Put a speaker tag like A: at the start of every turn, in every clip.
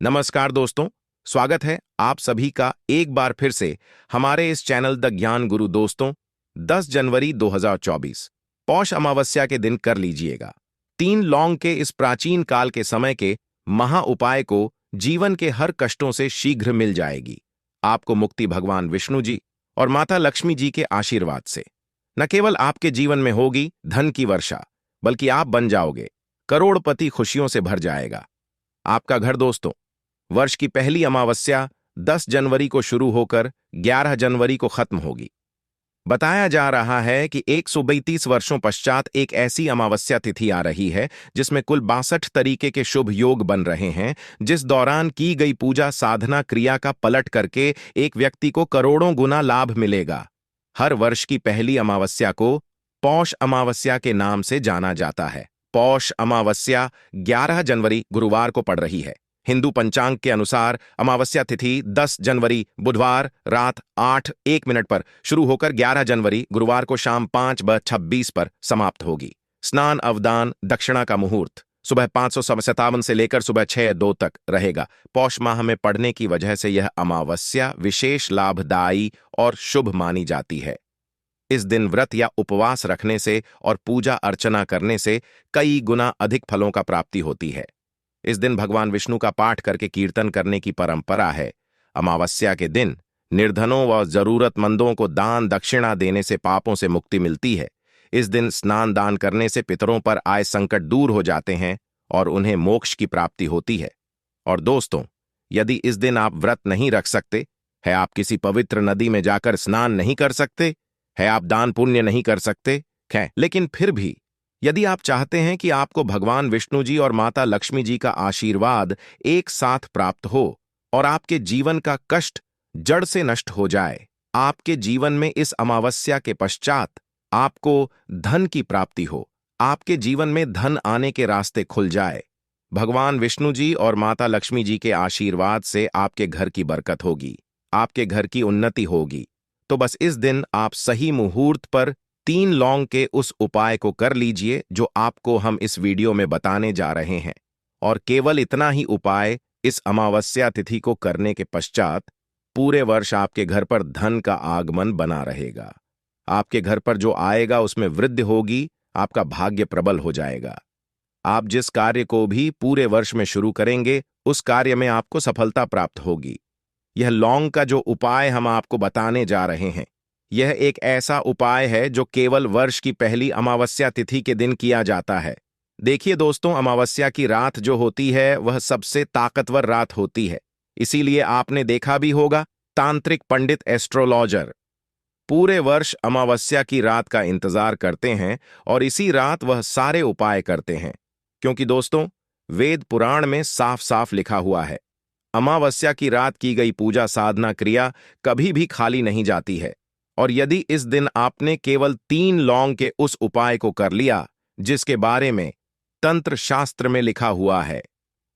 A: नमस्कार दोस्तों, स्वागत है आप सभी का एक बार फिर से हमारे इस चैनल द ज्ञान गुरु। दोस्तों, 10 जनवरी 2024 पौष अमावस्या के दिन कर लीजिएगा 3 लौंग के इस प्राचीन काल के समय के महा उपाय को जीवन के हर कष्टों से शीघ्र मिल जाएगी। आपको मुक्ति भगवान विष्णु जी और माता लक्ष्मी जी के आशीर्वाद से। न केवल आपके जीवन में होगी धन की वर्षा, बल्कि आप बन जाओगे करोड़पति। खुशियों से भर जाएगा आपका घर। दोस्तों, वर्ष की पहली अमावस्या 10 जनवरी को शुरू होकर 11 जनवरी को खत्म होगी। बताया जा रहा है कि 132 वर्षों पश्चात एक ऐसी अमावस्या तिथि आ रही है जिसमें कुल 62 तरीके के शुभ योग बन रहे हैं, जिस दौरान की गई पूजा साधना क्रिया का पलट करके एक व्यक्ति को करोड़ों गुना लाभ मिलेगा। हर वर्ष की पहली अमावस्या को पौष अमावस्या के नाम से जाना जाता है। पौष अमावस्या 11 जनवरी गुरुवार को पड़ रही है। हिंदू पंचांग के अनुसार अमावस्या तिथि 10 जनवरी बुधवार रात 8:01 पर शुरू होकर 11 जनवरी गुरुवार को शाम 5:26 पर समाप्त होगी। स्नान अवदान दक्षिणा का मुहूर्त सुबह 5:57 से लेकर सुबह 6:02 तक रहेगा। पौष माह में पड़ने की वजह से यह अमावस्या विशेष लाभदायी और शुभ मानी जाती है। इस दिन व्रत या उपवास रखने से और पूजा अर्चना करने से कई गुना अधिक फलों का प्राप्ति होती है। इस दिन भगवान विष्णु का पाठ करके कीर्तन करने की परंपरा है। अमावस्या के दिन निर्धनों व जरूरतमंदों को दान दक्षिणा देने से पापों से मुक्ति मिलती है। इस दिन स्नान दान करने से पितरों पर आए संकट दूर हो जाते हैं और उन्हें मोक्ष की प्राप्ति होती है। और दोस्तों, यदि इस दिन आप व्रत नहीं रख सकते है, आप किसी पवित्र नदी में जाकर स्नान नहीं कर सकते है, आप दान पुण्य नहीं कर सकते है, लेकिन फिर भी यदि आप चाहते हैं कि आपको भगवान विष्णु जी और माता लक्ष्मी जी का आशीर्वाद एक साथ प्राप्त हो और आपके जीवन का कष्ट जड़ से नष्ट हो जाए, आपके जीवन में इस अमावस्या के पश्चात आपको धन की प्राप्ति हो, आपके जीवन में धन आने के रास्ते खुल जाए, भगवान विष्णु जी और माता लक्ष्मी जी के आशीर्वाद से आपके घर की बरकत होगी, आपके घर की उन्नति होगी, तो बस इस दिन आप सही मुहूर्त पर 3 लौंग के उस उपाय को कर लीजिए जो आपको हम इस वीडियो में बताने जा रहे हैं। और केवल इतना ही उपाय इस अमावस्या तिथि को करने के पश्चात पूरे वर्ष आपके घर पर धन का आगमन बना रहेगा। आपके घर पर जो आएगा उसमें वृद्धि होगी, आपका भाग्य प्रबल हो जाएगा। आप जिस कार्य को भी पूरे वर्ष में शुरू करेंगे उस कार्य में आपको सफलता प्राप्त होगी। यह लौंग का जो उपाय हम आपको बताने जा रहे हैं, यह एक ऐसा उपाय है जो केवल वर्ष की पहली अमावस्या तिथि के दिन किया जाता है। देखिए दोस्तों, अमावस्या की रात जो होती है वह सबसे ताकतवर रात होती है। इसीलिए आपने देखा भी होगा, तांत्रिक पंडित एस्ट्रोलॉजर पूरे वर्ष अमावस्या की रात का इंतजार करते हैं और इसी रात वह सारे उपाय करते हैं। क्योंकि दोस्तों, वेद पुराण में साफ साफ लिखा हुआ है, अमावस्या की रात की गई पूजा साधना क्रिया कभी भी खाली नहीं जाती है। और यदि इस दिन आपने केवल 3 लौंग के उस उपाय को कर लिया जिसके बारे में तंत्र शास्त्र में लिखा हुआ है,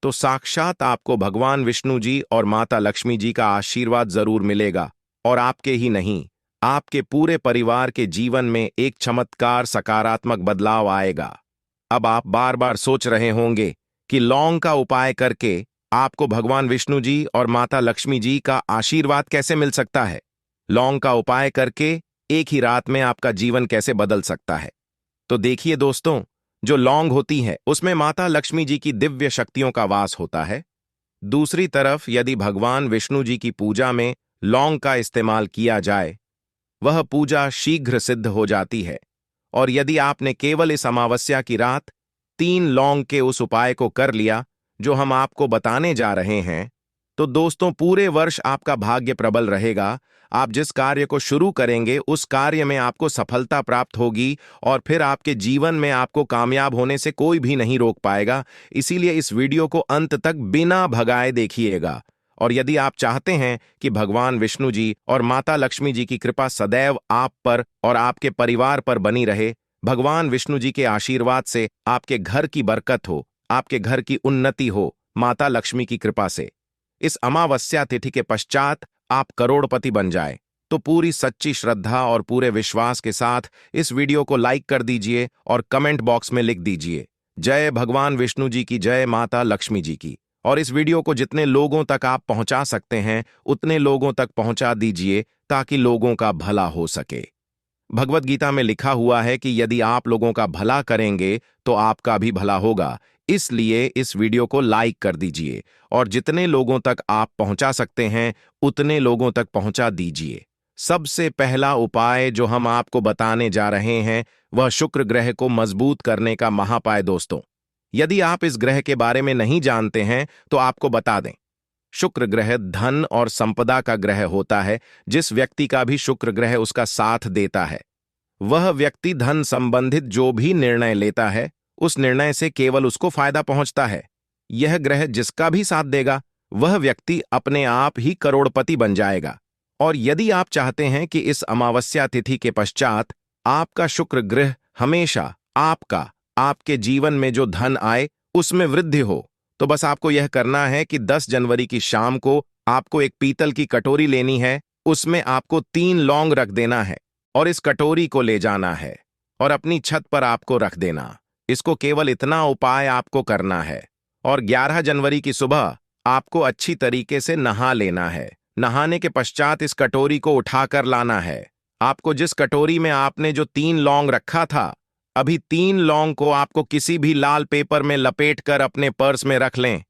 A: तो साक्षात आपको भगवान विष्णु जी और माता लक्ष्मी जी का आशीर्वाद जरूर मिलेगा और आपके ही नहीं, आपके पूरे परिवार के जीवन में एक चमत्कार सकारात्मक बदलाव आएगा। अब आप बार बार सोच रहे होंगे कि लौंग का उपाय करके आपको भगवान विष्णु जी और माता लक्ष्मी जी का आशीर्वाद कैसे मिल सकता है, लौंग का उपाय करके एक ही रात में आपका जीवन कैसे बदल सकता है। तो देखिए दोस्तों, जो लौंग होती है उसमें माता लक्ष्मी जी की दिव्य शक्तियों का वास होता है। दूसरी तरफ यदि भगवान विष्णु जी की पूजा में लौंग का इस्तेमाल किया जाए, वह पूजा शीघ्र सिद्ध हो जाती है। और यदि आपने केवल इस अमावस्या की रात 3 लौंग के उस उपाय को कर लिया जो हम आपको बताने जा रहे हैं, तो दोस्तों पूरे वर्ष आपका भाग्य प्रबल रहेगा। आप जिस कार्य को शुरू करेंगे उस कार्य में आपको सफलता प्राप्त होगी और फिर आपके जीवन में आपको कामयाब होने से कोई भी नहीं रोक पाएगा। इसीलिए इस वीडियो को अंत तक बिना भगाए देखिएगा। और यदि आप चाहते हैं कि भगवान विष्णु जी और माता लक्ष्मी जी की कृपा सदैव आप पर और आपके परिवार पर बनी रहे, भगवान विष्णु जी के आशीर्वाद से आपके घर की बरकत हो, आपके घर की उन्नति हो माता लक्ष्मी की कृपा से, इस अमावस्या तिथि के पश्चात आप करोड़पति बन जाए, तो पूरी सच्ची श्रद्धा और पूरे विश्वास के साथ इस वीडियो को लाइक कर दीजिए और कमेंट बॉक्स में लिख दीजिए, जय भगवान विष्णु जी की, जय माता लक्ष्मी जी की। और इस वीडियो को जितने लोगों तक आप पहुंचा सकते हैं उतने लोगों तक पहुंचा दीजिए ताकि लोगों का भला हो सके। भगवत गीता में लिखा हुआ है कि यदि आप लोगों का भला करेंगे तो आपका भी भला होगा। इसलिए इस वीडियो को लाइक कर दीजिए और जितने लोगों तक आप पहुंचा सकते हैं उतने लोगों तक पहुंचा दीजिए। सबसे पहला उपाय जो हम आपको बताने जा रहे हैं वह शुक्र ग्रह को मजबूत करने का महापाय। दोस्तों, यदि आप इस ग्रह के बारे में नहीं जानते हैं तो आपको बता दें। शुक्र ग्रह धन और संपदा का ग्रह होता है। जिस व्यक्ति का भी शुक्र ग्रह उसका साथ देता है वह व्यक्ति धन संबंधित जो भी निर्णय लेता है उस निर्णय से केवल उसको फायदा पहुंचता है। यह ग्रह जिसका भी साथ देगा वह व्यक्ति अपने आप ही करोड़पति बन जाएगा। और यदि आप चाहते हैं कि इस अमावस्या तिथि के पश्चात आपका शुक्र ग्रह हमेशा आपके जीवन में जो धन आए उसमें वृद्धि हो, तो बस आपको यह करना है कि 10 जनवरी की शाम को आपको एक पीतल की कटोरी लेनी है। उसमें आपको 3 लौंग रख देना है और इस कटोरी को ले जाना है और अपनी छत पर आपको रख देना। इसको केवल इतना उपाय आपको करना है और 11 जनवरी की सुबह आपको अच्छी तरीके से नहा लेना है। नहाने के पश्चात इस कटोरी को उठाकर लाना है। आपको जिस कटोरी में आपने जो 3 लौंग रखा था, अभी 3 लौंग को आपको किसी भी लाल पेपर में लपेटकर अपने पर्स में रख लें।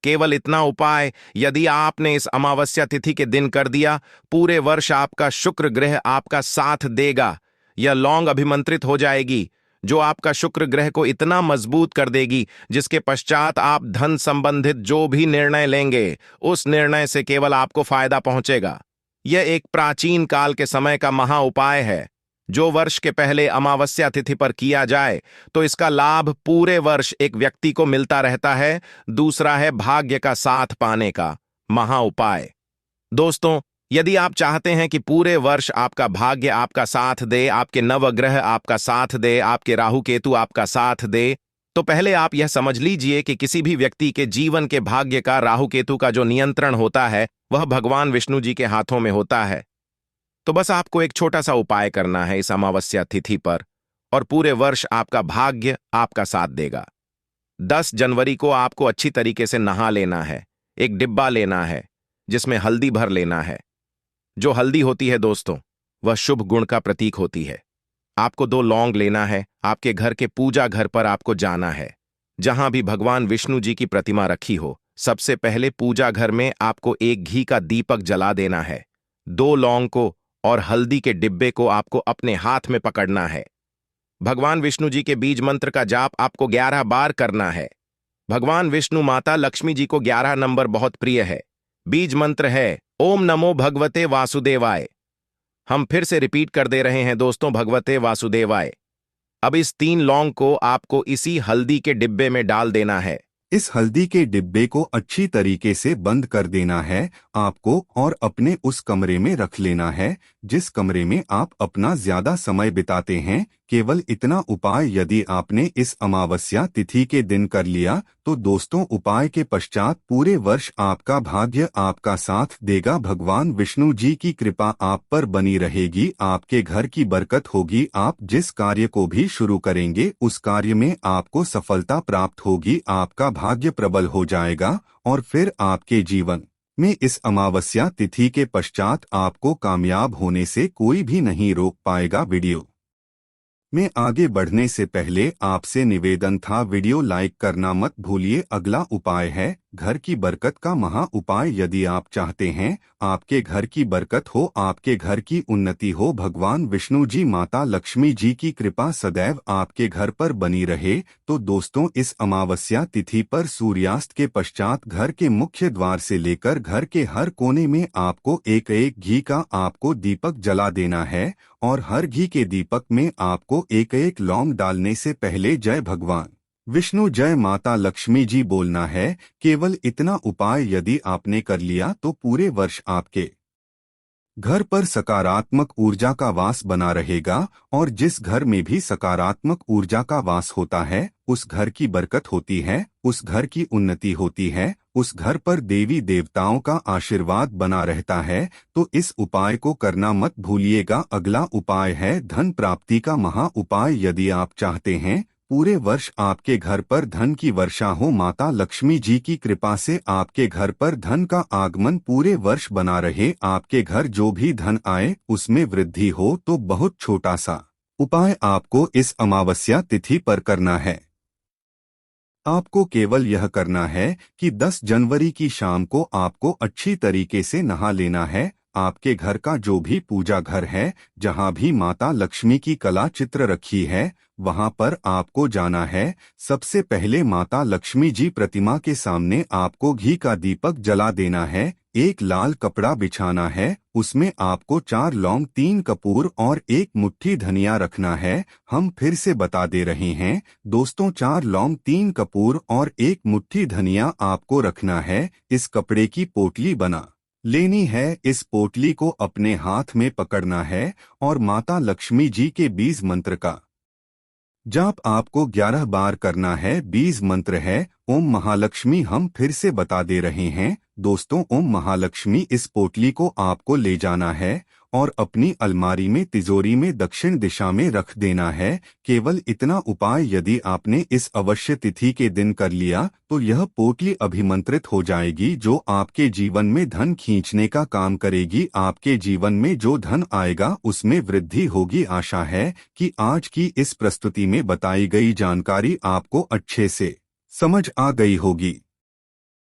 A: केवल इतना उपाय यदि आपने इस अमावस्या तिथि के दिन कर दिया, पूरे वर्ष आपका शुक्र ग्रह आपका साथ देगा। यह लौंग अभिमंत्रित हो जाएगी जो आपका शुक्र ग्रह को इतना मजबूत कर देगी जिसके पश्चात आप धन संबंधित जो भी निर्णय लेंगे उस निर्णय से केवल आपको फायदा पहुंचेगा। यह एक प्राचीन काल के समय का महा उपाय है जो वर्ष के पहले अमावस्या तिथि पर किया जाए तो इसका लाभ पूरे वर्ष एक व्यक्ति को मिलता रहता है। दूसरा है भाग्य का साथ पाने का महा उपाय। दोस्तों, यदि आप चाहते हैं कि पूरे वर्ष आपका भाग्य आपका साथ दे, आपके नवग्रह आपका साथ दे, आपके राहु केतु आपका साथ दे, तो पहले आप यह समझ लीजिए कि किसी भी व्यक्ति के जीवन के भाग्य का राहु केतु का जो नियंत्रण होता है वह भगवान विष्णु जी के हाथों में होता है। तो बस आपको एक छोटा सा उपाय करना है इस अमावस्या तिथि पर और पूरे वर्ष आपका भाग्य आपका साथ देगा। 10 जनवरी को आपको अच्छी तरीके से नहा लेना है। एक डिब्बा लेना है जिसमें हल्दी भर लेना है। जो हल्दी होती है दोस्तों वह शुभ गुण का प्रतीक होती है। आपको 2 लौंग लेना है। आपके घर के पूजा घर पर आपको जाना है जहां भी भगवान विष्णु जी की प्रतिमा रखी हो। सबसे पहले पूजा घर में आपको एक घी का दीपक जला देना है। 2 लौंग को और हल्दी के डिब्बे को आपको अपने हाथ में पकड़ना है। भगवान विष्णु जी के बीज मंत्र का जाप आपको 11 बार करना है। भगवान विष्णु माता लक्ष्मी जी को 11 नंबर बहुत प्रिय है। बीज मंत्र है ओम नमो भगवते वासुदेवाय। हम फिर से रिपीट कर दे रहे हैं दोस्तों, भगवते वासुदेवाय। अब इस 3 लौंग को आपको इसी हल्दी के डिब्बे में डाल देना है।
B: इस हल्दी के डिब्बे को अच्छी तरीके से बंद कर देना है आपको और अपने उस कमरे में रख लेना है जिस कमरे में आप अपना ज्यादा समय बिताते हैं। केवल इतना उपाय यदि आपने इस अमावस्या तिथि के दिन कर लिया तो दोस्तों उपाय के पश्चात पूरे वर्ष आपका भाग्य आपका साथ देगा। भगवान विष्णु जी की कृपा आप पर बनी रहेगी। आपके घर की बरकत होगी। आप जिस कार्य को भी शुरू करेंगे उस कार्य में आपको सफलता प्राप्त होगी। आपका भाग्य प्रबल हो जाएगा और फिर आपके जीवन में इस अमावस्या तिथि के पश्चात आपको कामयाब होने से कोई भी नहीं रोक पाएगा। वीडियो में आगे बढ़ने से पहले आपसे निवेदन था, वीडियो लाइक करना मत भूलिए। अगला उपाय है घर की बरकत का महा उपाय। यदि आप चाहते हैं आपके घर की बरकत हो, आपके घर की उन्नति हो, भगवान विष्णु जी माता लक्ष्मी जी की कृपा सदैव आपके घर पर बनी रहे, तो दोस्तों इस अमावस्या तिथि पर सूर्यास्त के पश्चात घर के मुख्य द्वार से लेकर घर के हर कोने में आपको एक एक घी का आपको दीपक जला देना है और हर घी के दीपक में आपको एक एक लौंग डालने से पहले जय भगवान विष्णु जय माता लक्ष्मी जी बोलना है। केवल इतना उपाय यदि आपने कर लिया तो पूरे वर्ष आपके घर पर सकारात्मक ऊर्जा का वास बना रहेगा और जिस घर में भी सकारात्मक ऊर्जा का वास होता है उस घर की बरकत होती है, उस घर की उन्नति होती है, उस घर पर देवी देवताओं का आशीर्वाद बना रहता है। तो इस उपाय को करना मत भूलिएगा। अगला उपाय है धन प्राप्ति का महा उपाय। यदि आप चाहते हैं पूरे वर्ष आपके घर पर धन की वर्षा हो। माता लक्ष्मी जी की कृपा से आपके घर पर धन का आगमन पूरे वर्ष बना रहे। आपके घर जो भी धन आए उसमें वृद्धि हो। तो बहुत छोटा सा उपाय आपको इस अमावस्या तिथि पर करना है। आपको केवल यह करना है कि 10 जनवरी की शाम को आपको अच्छी तरीके से नहा लेना है। आपके घर का जो भी पूजा घर है, जहां भी माता लक्ष्मी की कला चित्र रखी है, वहां पर आपको जाना है। सबसे पहले माता लक्ष्मी जी प्रतिमा के सामने आपको घी का दीपक जला देना है। एक लाल कपड़ा बिछाना है, उसमें आपको 4 लौंग, 3 कपूर और 1 मुट्ठी धनिया रखना है। हम फिर से बता दे रहे हैं दोस्तों, 4 लौंग, 3 कपूर और 1 मुट्ठी धनिया आपको रखना है। इस कपड़े की पोटली बना लेनी है। इस पोटली को अपने हाथ में पकड़ना है और माता लक्ष्मी जी के बीज मंत्र का जाप आपको 11 बार करना है। बीज मंत्र है ओम महालक्ष्मी। हम फिर से बता दे रहे हैं दोस्तों, ओम महालक्ष्मी। इस पोटली को आपको ले जाना है और अपनी अलमारी में, तिजोरी में दक्षिण दिशा में रख देना है। केवल इतना उपाय यदि आपने इस अवश्य तिथि के दिन कर लिया तो यह पोटली अभिमंत्रित हो जाएगी, जो आपके जीवन में धन खींचने का काम करेगी। आपके जीवन में जो धन आएगा उसमें वृद्धि होगी। आशा है कि आज की इस प्रस्तुति में बताई गई जानकारी आपको अच्छे से समझ आ गई होगी।